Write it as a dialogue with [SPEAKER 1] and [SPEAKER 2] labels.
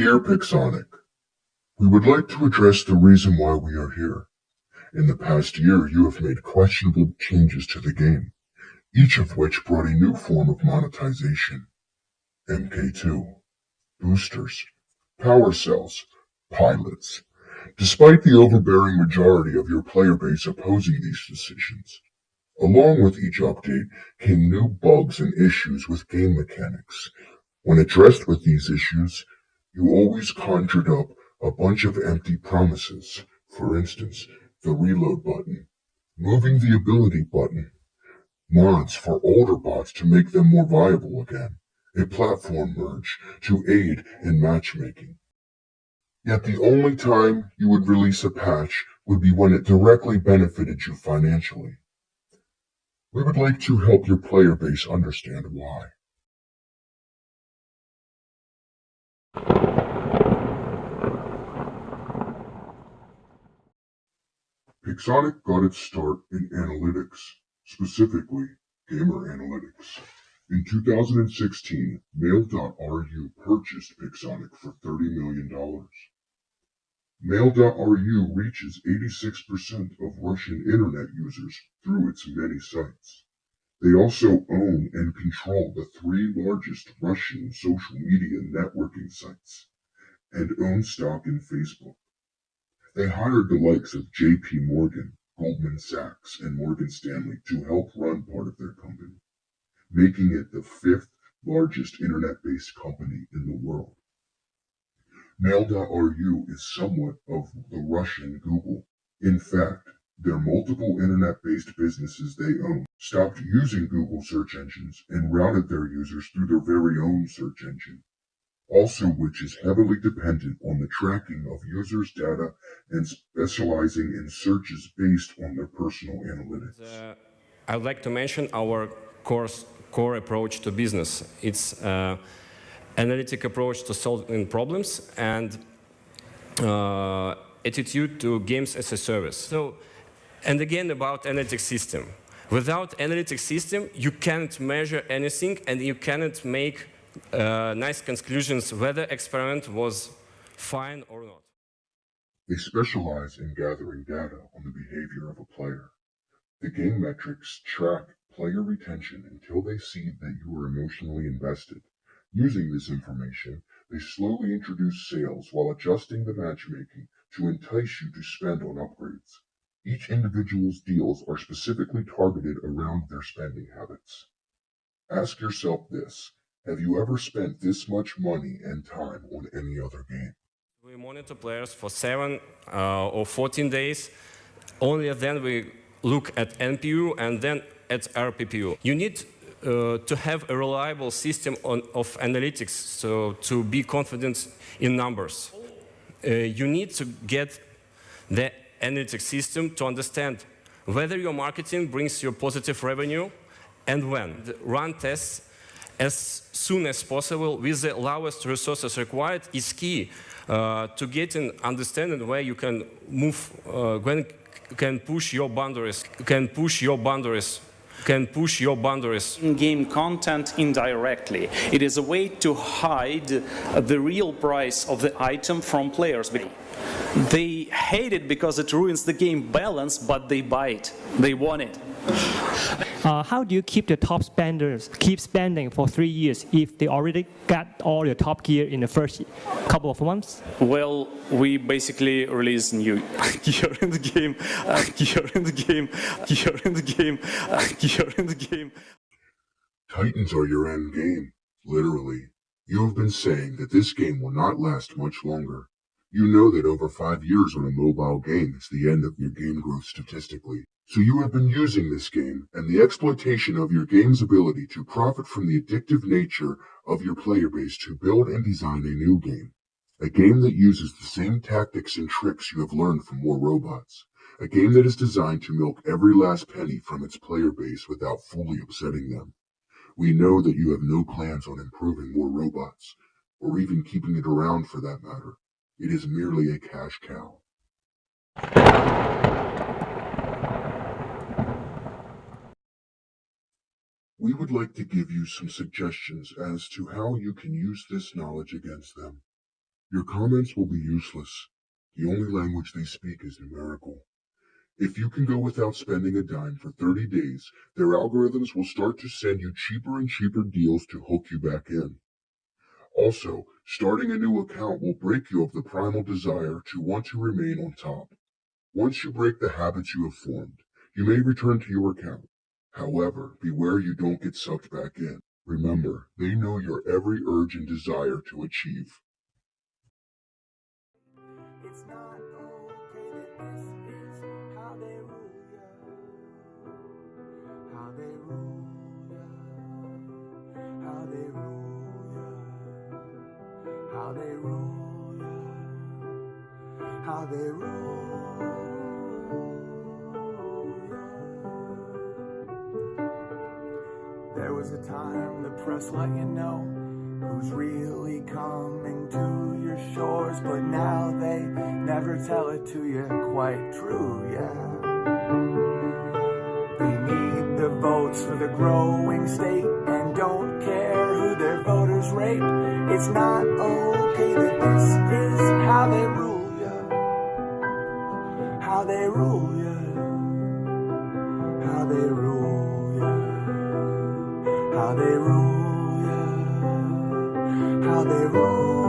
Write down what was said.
[SPEAKER 1] Dear Pixonic, we would like to address the reason why we are here. In the past year, you have made questionable changes to the game, each of which brought a new form of monetization. MK2, boosters, power cells, pilots. Despite the overbearing majority of your player base opposing these decisions, along with each update came new bugs and issues with game mechanics. When addressed with these issues, you always conjured up a bunch of empty promises. For instance, the reload button, moving the ability button, mods for older bots to make them more viable again, a platform merge to aid in matchmaking. Yet the only time you would release a patch would be when it directly benefited you financially. We would like to help your player base understand why. Pixonic got its start in analytics, specifically gamer analytics. In 2016, Mail.ru purchased Pixonic for $30 million. Mail.ru reaches 86% of Russian internet users through its many sites. They also own and control the three largest Russian social media networking sites and own stock in Facebook. They hired the likes of J.P. Morgan, Goldman Sachs, and Morgan Stanley to help run part of their company, making it the fifth largest internet-based company in the world. Mail.ru is somewhat of the Russian Google. In fact, their multiple internet-based businesses they own stopped using Google search engines and routed their users through their very own search engine, also which is heavily dependent on the tracking of users' data and specializing in searches based on their personal analytics.
[SPEAKER 2] I would like to mention our core approach to business. It's analytic approach to solving problems and attitude to games as a service. And again about analytic system. Without analytic system, you can't measure anything and you cannot make nice conclusions whether experiment was fine or not.
[SPEAKER 1] They specialize in gathering data on the behavior of a player. The game metrics track player retention until they see that you are emotionally invested. Using this information, they slowly introduce sales while adjusting the matchmaking to entice you to spend on upgrades. Each individual's deals are specifically targeted around their spending habits. Ask yourself this. Have you ever spent this much money and time on any other game?
[SPEAKER 2] We monitor players for 7 or 14 days. Only then we look at NPU and then at RPPU. You need to have a reliable system of analytics to be confident in numbers. You need to get the analytics system to understand whether your marketing brings you positive revenue and when. Run tests as soon as possible with the lowest resources required is key to get an understanding where you can move, when you can push your boundaries,
[SPEAKER 3] In-game content indirectly. It is a way to hide the real price of the item from players. They hate it because it ruins the game balance, but they buy it. They want it.
[SPEAKER 4] How do you keep the top spenders keep spending for 3 years if they already got all your top gear in the first couple of months?
[SPEAKER 3] Well, we basically release new gear in the game, gear in the game, gear in the game, gear in the game.
[SPEAKER 1] Titans are your end game, literally. You have been saying that this game will not last much longer. You know that over 5 years on a mobile game is the end of your game growth statistically. So you have been using this game and the exploitation of your game's ability to profit from the addictive nature of your player base to build and design a new game. A game that uses the same tactics and tricks you have learned from War Robots. A game that is designed to milk every last penny from its player base without fully upsetting them. We know that you have no plans on improving War Robots, or even keeping it around for that matter. It is merely a cash cow. We would like to give you some suggestions as to how you can use this knowledge against them. Your comments will be useless. The only language they speak is numerical. If you can go without spending a dime for 30 days, their algorithms will start to send you cheaper and cheaper deals to hook you back in. Also, starting a new account will break you of the primal desire to want to remain on top. Once you break the habits you have formed, you may return to your account. However, beware you don't get sucked back in. Remember, they know your every urge and desire to achieve.
[SPEAKER 5] It's not okay that this is how they rule ya. How they rule ya. How they rule ya. How they rule ya. How they rule ya. There was a time the press let you know who's really coming to your shores, but now they never tell it to you quite true, yeah. They need the votes for the growing state and don't care who their voters rape. It's not okay that this is how they rule ya. How they rule ya. How they rule ya. How they rule ya. How they rule.